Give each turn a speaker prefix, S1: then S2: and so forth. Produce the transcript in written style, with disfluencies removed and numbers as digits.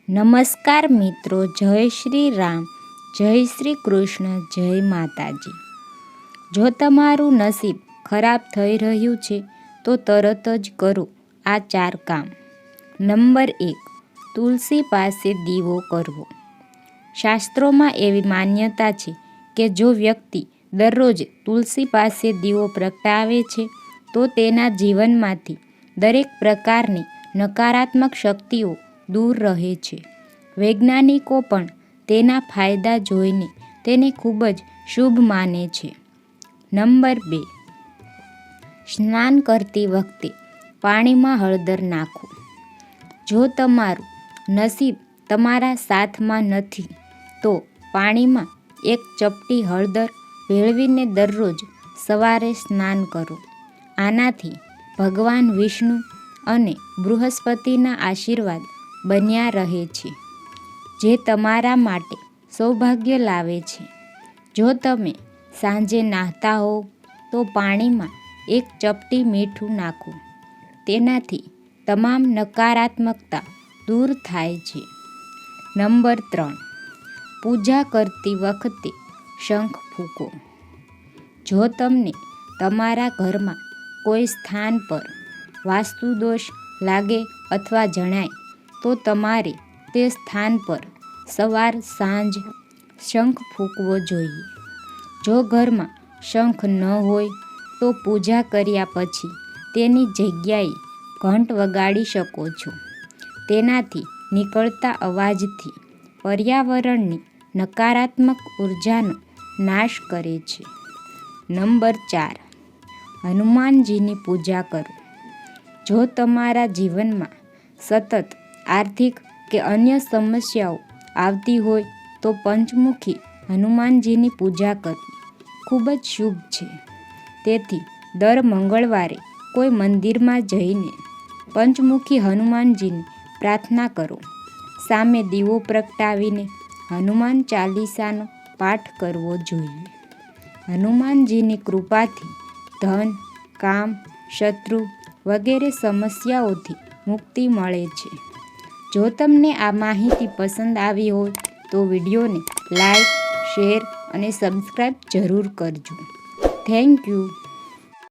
S1: નમસ્કાર મિત્રો, જય શ્રી રામ, જય શ્રી કૃષ્ણ, જય માતાજી. જો તમારું નસીબ ખરાબ થઈ રહ્યું છે તો તરત જ કરો આ 4 કામ. નંબર 1, તુલસી પાસે દીવો કરવો. શાસ્ત્રોમાં એવી માન્યતા છે કે જો વ્યક્તિ દરરોજ તુલસી પાસે દીવો પ્રગટાવે છે તો તેના જીવનમાંથી દરેક પ્રકારની નકારાત્મક શક્તિઓ દૂર રહે છે. વૈજ્ઞાનિકો પણ તેના ફાયદા જોઈને તેને ખૂબ જ શુભ માને છે. નંબર 2, સ્નાન કરતી વખતે પાણીમાં હળદર નાખો. જો તમારું નસીબ તમારા સાથમાં નથી તો પાણીમાં 1 ચપટી હળદર ભેળવીને દરરોજ સવારે સ્નાન કરો. આનાથી ભગવાન વિષ્ણુ અને બૃહસ્પતિના આશીર્વાદ બન્યા રહે છે, જે તમારા માટે સૌભાગ્ય લાવે છે. જો તમે સાંજે નહાતા હો તો પાણીમાં 1 ચપટી મીઠું નાખો. તેનાથી તમામ નકારાત્મકતા દૂર થાય છે. નંબર 3, પૂજા કરતી વખતે શંખ ફૂંકો. જો તમને તમારા ઘરમાં કોઈ સ્થાન પર વાસ્તુદોષ લાગે અથવા જણાય તો તમારે તે સ્થાન પર સવાર સાંજ શંખ ફૂંકવો જોઈએ. જો ઘરમાં શંખ ન હોય તો પૂજા કર્યા પછી તેની જગ્યાએ ઘંટ વગાડી શકો છો. તેનાથી નીકળતા અવાજથી પર્યાવરણની નકારાત્મક ઉર્જાનો નાશ કરે છે. નંબર 4, હનુમાનજીની પૂજા કરો. જો તમારા જીવનમાં સતત આર્થિક કે અન્ય સમસ્યાઓ આવતી હોય તો પંચમુખી હનુમાનજીની પૂજા કરવી ખૂબ જ શુભ છે. તેથી દર મંગળવારે કોઈ મંદિરમાં જઈને પંચમુખી હનુમાનજીની પ્રાર્થના કરો. સામે દીવો પ્રગટાવીને હનુમાન ચાલીસાનો પાઠ કરવો જોઈએ. હનુમાનજીની કૃપાથી ધન, કામ, શત્રુ વગેરે સમસ્યાઓથી મુક્તિ મળે છે. જો તમને આ માહિતી પસંદ આવી હોય તો વિડીયોને લાઈક, શેર અને સબસ્ક્રાઈબ જરૂર કરજો. Thank you.